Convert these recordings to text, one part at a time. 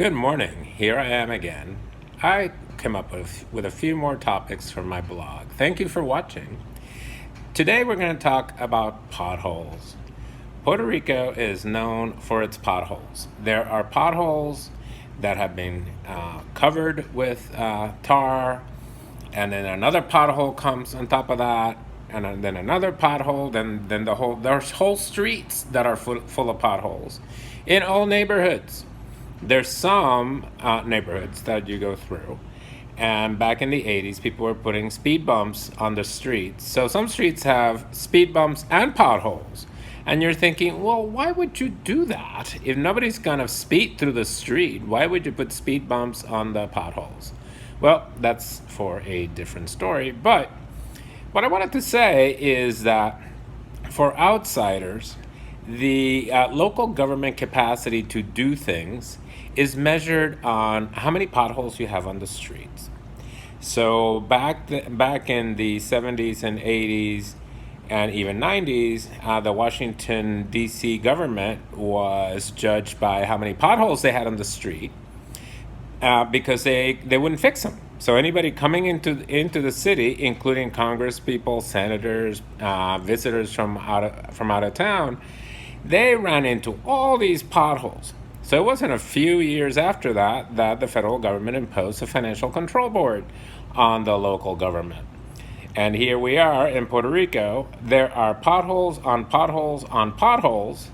Good morning. Here I am again. I came up with a few more topics for my blog. Thank you for watching. Today we're going to talk about potholes. Puerto Rico is known for its potholes. There are potholes that have been covered with tar, and then another pothole comes on top of that, and then another pothole, then there's whole streets that are full of potholes in all neighborhoods. There's some neighborhoods that you go through, and back in the 80s, people were putting speed bumps on the streets. So some streets have speed bumps and potholes. And you're thinking, well, why would you do that? If nobody's gonna speed through the street, why would you put speed bumps on the potholes? Well, that's for a different story. But what I wanted to say is that for outsiders, the local government capacity to do things is measured on how many potholes you have on the streets. So back in the 70s and 80s and even 90s, the Washington, D.C. government was judged by how many potholes they had on the street because they wouldn't fix them. So anybody coming into the city, including Congress people, senators, visitors from out of town, they ran into all these potholes. So it wasn't a few years after that the federal government imposed a financial control board on the local government. And here we are in Puerto Rico. There are potholes on potholes on potholes.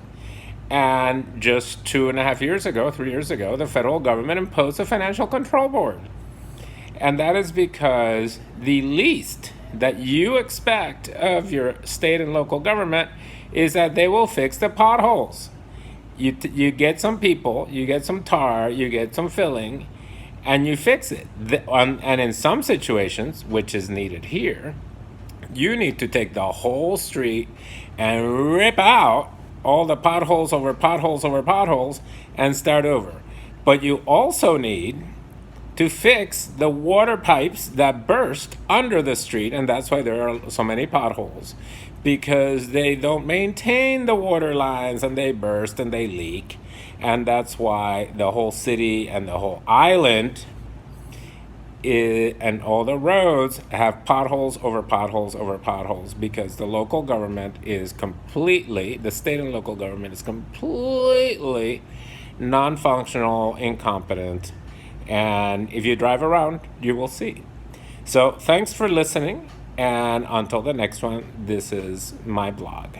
And just 2.5 years ago, 3 years ago, the federal government imposed a financial control board. And that is because the least that you expect of your state and local government is that they will fix the potholes. You get some people, you get some tar, you get some filling, and you fix it. And in some situations, which is needed here, you need to take the whole street and rip out all the potholes over potholes over potholes and start over. But you also need to fix the water pipes that burst under the street, and that's why there are so many potholes, because they don't maintain the water lines and they burst and they leak. And that's why the whole city and the whole island and all the roads have potholes over potholes over potholes, because the local government is completely, the state and local government is completely non-functional, incompetent. And if you drive around, you will see. So thanks for listening. And until the next one, this is my blog.